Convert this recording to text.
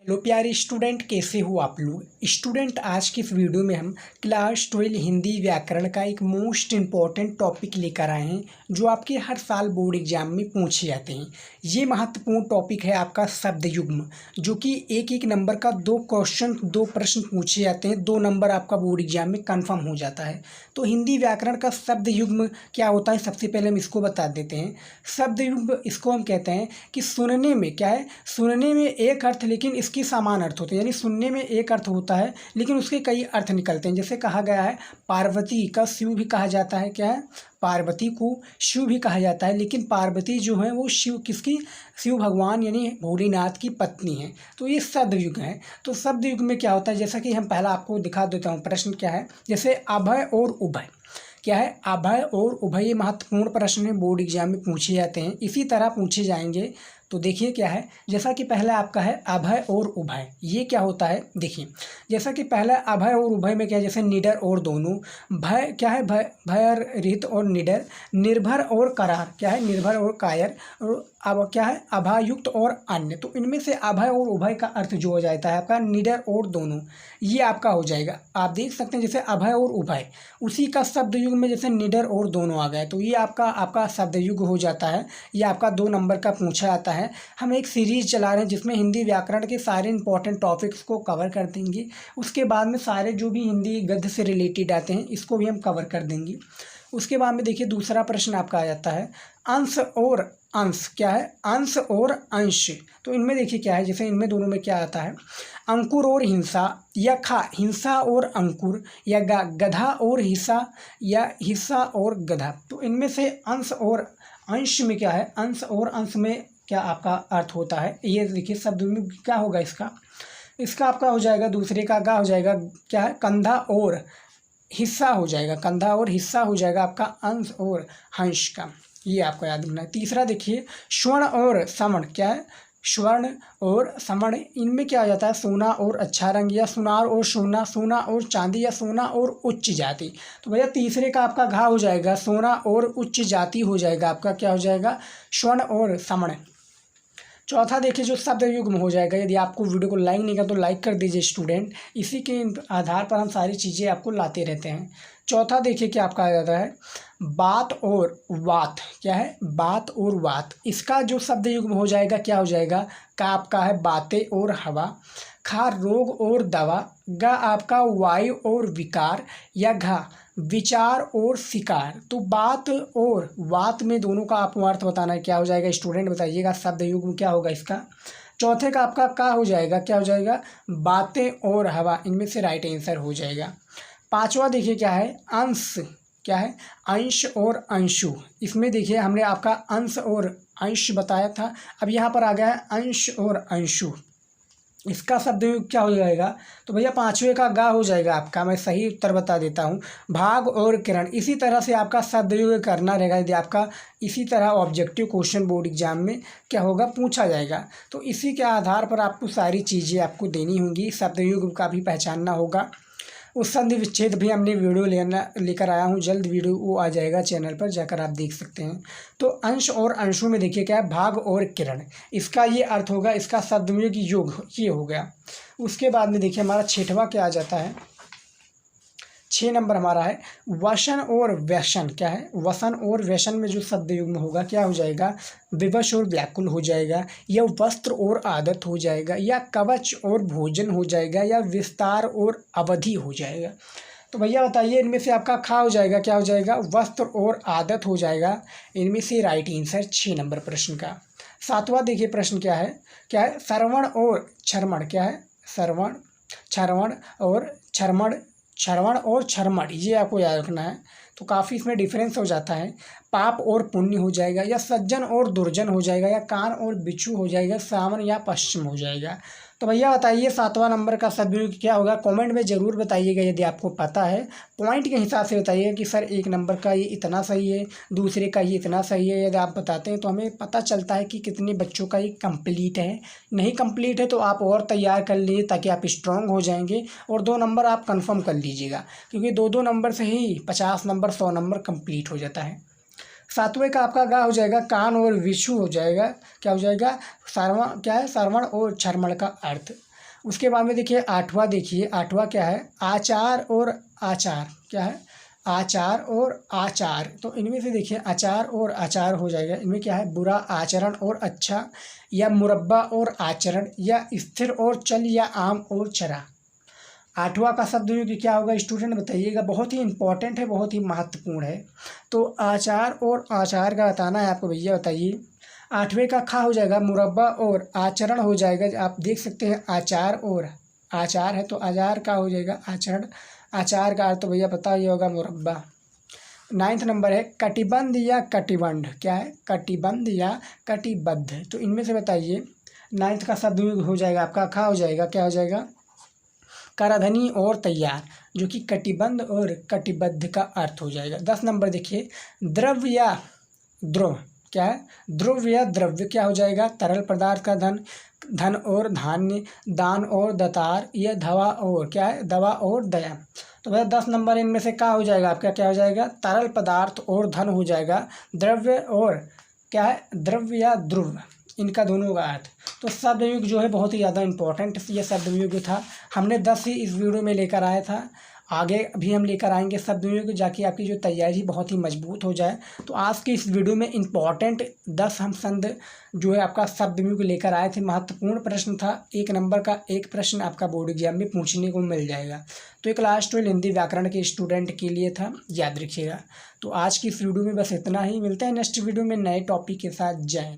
लो प्यारे स्टूडेंट, कैसे हो आप लोग। स्टूडेंट, आज की इस वीडियो में हम क्लास 12 हिंदी व्याकरण का एक मोस्ट इम्पॉर्टेंट टॉपिक लेकर आए हैं जो आपके हर साल बोर्ड एग्जाम में पूछे जाते हैं। ये महत्वपूर्ण टॉपिक है आपका शब्द युग्म, जो कि एक एक नंबर का दो प्रश्न पूछे जाते हैं। 2 नंबर आपका बोर्ड एग्जाम में कन्फर्म हो जाता है। तो हिंदी व्याकरण का शब्द युग्म क्या होता है, सबसे पहले हम इसको बता देते हैं। शब्द युग्म इसको हम कहते हैं कि सुनने में क्या है, सुनने में एक अर्थ लेकिन इसकी समान अर्थ होते हैं। यानी सुनने में एक अर्थ होता है लेकिन उसके कई अर्थ निकलते हैं। जैसे कहा गया है पार्वती का शिव भी कहा जाता है। क्या है, पार्वती को शिव भी कहा जाता है, लेकिन पार्वती जो है वो शिव किसकी, शिव भगवान यानी भोलेनाथ की पत्नी है। तो ये शब्द युग है। तो शब्द युग में क्या होता है, जैसा कि हम पहला आपको दिखा देता हूँ। प्रश्न क्या है, जैसे अभय और उभय। क्या है, अभय और उभय, ये महत्वपूर्ण प्रश्न है, बोर्ड एग्जाम में पूछे जाते हैं, इसी तरह पूछे जाएंगे। तो देखिए क्या है, जैसा कि पहला आपका है अभय और उभय, ये क्या होता है देखिए। जैसा कि पहला अभय और उभय में क्या है, जैसे निडर और दोनों। भय क्या है, भय रहित और निडर। निर्भर और करार, क्या है, निर्भर और कायर। और अब क्या है, अभायुक्त और अन्य। तो इनमें से अभय और उभय का अर्थ जो हो जाता है आपका निडर और दोनों, ये आपका हो जाएगा। आप देख सकते हैं जैसे अभय और उभय, उसी का शब्द युग में जैसे निडर और दोनों आ गए, तो ये आपका शब्द युग हो जाता है। ये आपका 2 नंबर का पूछा जाता है। हम एक सीरीज चला रहे हैं जिसमें हिंदी व्याकरण के सारे इंपॉर्टेंट टॉपिक्स को कवर कर देंगे। उसके बाद में सारे जो भी हिंदी गद्य से रिलेटेड आते हैं इसको भी हम कवर कर देंगे। उसके बाद में देखिए दूसरा प्रश्न आपका आ जाता है अंश और अंश। क्या है, अंश और अंश। तो इनमें देखिए क्या है, जैसे इनमें दोनों में क्या आता है, अंकुर और हिंसा, या खा हिंसा और अंकुर, या गधा और हिस्सा, या हिस्सा और गधा। तो इनमें से अंश और अंश में क्या है, अंश और अंश में क्या आपका अर्थ होता है, ये देखिए शब्द में क्या होगा। इसका आपका हो जाएगा, दूसरे का गा हो जाएगा। क्या है, कंधा और हिस्सा हो जाएगा, कंधा और हिस्सा हो जाएगा आपका अंश और हंस का। ये आपको याद रखना है। तीसरा देखिए स्वर्ण और समण। क्या है, स्वर्ण और समण, इनमें क्या आ जाता है, सोना और अच्छा रंग, या सुनार और सोना, सोना और चांदी, या सोना और उच्च जाति। तो भैया तीसरे का आपका घा हो जाएगा, सोना और उच्च जाति हो जाएगा आपका, क्या हो जाएगा, स्वर्ण और समण। चौथा देखिए जो शब्द युग्म हो जाएगा, यदि आपको वीडियो को लाइक नहीं कर तो लाइक कर दीजिए स्टूडेंट, इसी के आधार पर हम सारी चीज़ें आपको लाते रहते हैं। चौथा देखिए क्या आपका आ जाता है बात और वात। क्या है, बात और वात, इसका जो शब्द युग्म हो जाएगा क्या हो जाएगा, का आपका है बातें और हवा। खा रोग और दवा, गा आपका वायु और विकार, या घा विचार और शिकार। तो बात और वात में दोनों का आपको अर्थ बताना है, क्या हो जाएगा स्टूडेंट बताइएगा, शब्द युग्म क्या होगा इसका। चौथे का आपका का हो जाएगा, क्या हो जाएगा, बातें और हवा, इनमें से राइट आंसर हो जाएगा। पांचवा देखिए क्या है अंश। क्या है, अंश और अंशु। इसमें देखिए हमने आपका अंश और अंश बताया था, अब यहाँ पर आ गया है अंश और अंशु, इसका शब्द युग क्या हो जाएगा। तो भैया पांचवे का गा हो जाएगा आपका, मैं सही उत्तर बता देता हूँ, भाग और किरण। इसी तरह से आपका शब्द युग करना रहेगा, यदि आपका इसी तरह ऑब्जेक्टिव क्वेश्चन बोर्ड एग्जाम में क्या होगा पूछा जाएगा। तो इसी के आधार पर आपको सारी चीज़ें आपको देनी होंगी, शब्द युग का भी पहचानना होगा। उस संधि विच्छेद भी हमने वीडियो लेकर आया हूँ, जल्द वीडियो वो आ जाएगा चैनल पर, जाकर आप देख सकते हैं। तो अंश और अंशों में देखिए क्या है, भाग और किरण, इसका ये अर्थ होगा, इसका शब्द में योग ये हो गया। उसके बाद में देखिए हमारा 6वां क्या आ जाता है, 6 नंबर हमारा है वसन और व्यसन। क्या है, वसन और व्यसन में जो शब्द युग्म होगा क्या हो जाएगा, विवश और व्याकुल हो जाएगा, या वस्त्र और आदत हो जाएगा, या कवच और भोजन हो जाएगा, या विस्तार और अवधि हो जाएगा। तो भैया बताइए इनमें से आपका खा हो जाएगा, क्या हो जाएगा, वस्त्र और आदत हो जाएगा, इनमें से राइट आंसर 6 नंबर प्रश्न का। 7वां देखिए प्रश्न क्या है, श्रवण और छर्मण। क्या है, श्रवण, छर्वण और छर्मण, श्रवण और छर्मण, ये आपको याद रखना है। तो काफ़ी इसमें डिफरेंस हो जाता है। पाप और पुण्य हो जाएगा, या सज्जन और दुर्जन हो जाएगा, या कान और बिच्छू हो जाएगा, सावन या पश्चिम हो जाएगा। तो भैया बताइए 7वां नंबर का शब्द युग्म क्या होगा, कमेंट में ज़रूर बताइएगा यदि आपको पता है। पॉइंट के हिसाब से बताइएगा कि सर 1 नंबर का ये इतना सही है, दूसरे का ये इतना सही है। यदि आप बताते हैं तो हमें पता चलता है कि कितने बच्चों का ये कंप्लीट है। नहीं कंप्लीट है तो आप और तैयार कर लीजिए ताकि आप स्ट्रांग हो जाएंगे, और 2 नंबर आप कंफर्म कर लीजिएगा, क्योंकि 2-2 नंबर से ही 50 नंबर 100 नंबर कंप्लीट हो जाता है। 7वें का आपका गा हो जाएगा कान और विषु हो जाएगा, क्या हो जाएगा, श्रवण। क्या है, श्रवण और छर्मण का अर्थ। उसके बाद में देखिए आठवां, देखिए आठवां क्या है, आचार और आचार। क्या है, आचार और आचार। तो इनमें से देखिए आचार और आचार हो जाएगा। इनमें क्या है, बुरा आचरण और अच्छा, या मुरब्बा और आचरण, या स्थिर और चल, या आम और चरा। आठवां का शब्द युग्म क्या होगा स्टूडेंट, बताइएगा। बहुत ही इंपॉर्टेंट है, बहुत ही महत्वपूर्ण है। तो आचार और आचार का बताना है आपको भैया, बताइए। आठवें का खा हो जाएगा मुरब्बा और आचरण हो जाएगा। आप देख सकते हैं आचार और आचार है, तो आचार का हो जाएगा आचरण। आचार का अर्थ तो भैया पता ही होगा, मुरब्बा। नाइन्थ नंबर है कटिबंध या कटिबंध। क्या है, कटिबंध या कटिबद्ध। तो इनमें से बताइए। नाइन्थ का शब्द युग्म हो जाएगा आपका खा हो जाएगा, क्या हो जाएगा, कराधनी और तैयार, जो कि कटिबंध और कटिबद्ध का अर्थ हो जाएगा। 10 नंबर देखिए, द्रव्य या द्रव। क्या है, द्रव्य या द्रव्य क्या हो जाएगा, तरल पदार्थ का धन, धन और धान्य, दान और दतार, या दवा और क्या है, दवा और दया। तो भैया 10 नंबर इनमें से क्या हो जाएगा आपका, क्या हो जाएगा, तरल पदार्थ और धन हो जाएगा। द्रव्य और क्या है, द्रव्य या ध्रुव, इनका दोनों का अर्थ। तो शब्द युग जो है बहुत ही ज़्यादा इंपॉर्टेंट ये शब्द युग था। हमने 10 ही इस वीडियो में लेकर आया था। आगे भी हम लेकर आएंगे शब्द युग, जाकि आपकी जो तैयारी बहुत ही मजबूत हो जाए। तो आज की इस वीडियो में इंपॉर्टेंट 10 हम संद जो है आपका शब्द युग लेकर आए थे। महत्वपूर्ण प्रश्न था, 1 नंबर का एक प्रश्न आपका बोर्ड एग्जाम में पूछने को मिल जाएगा। तो एक क्लास 12 हिंदी व्याकरण के स्टूडेंट के लिए था, याद रखिएगा। तो आज की इस वीडियो में बस इतना ही। मिलते हैं नेक्स्ट वीडियो में नए टॉपिक के साथ। जय।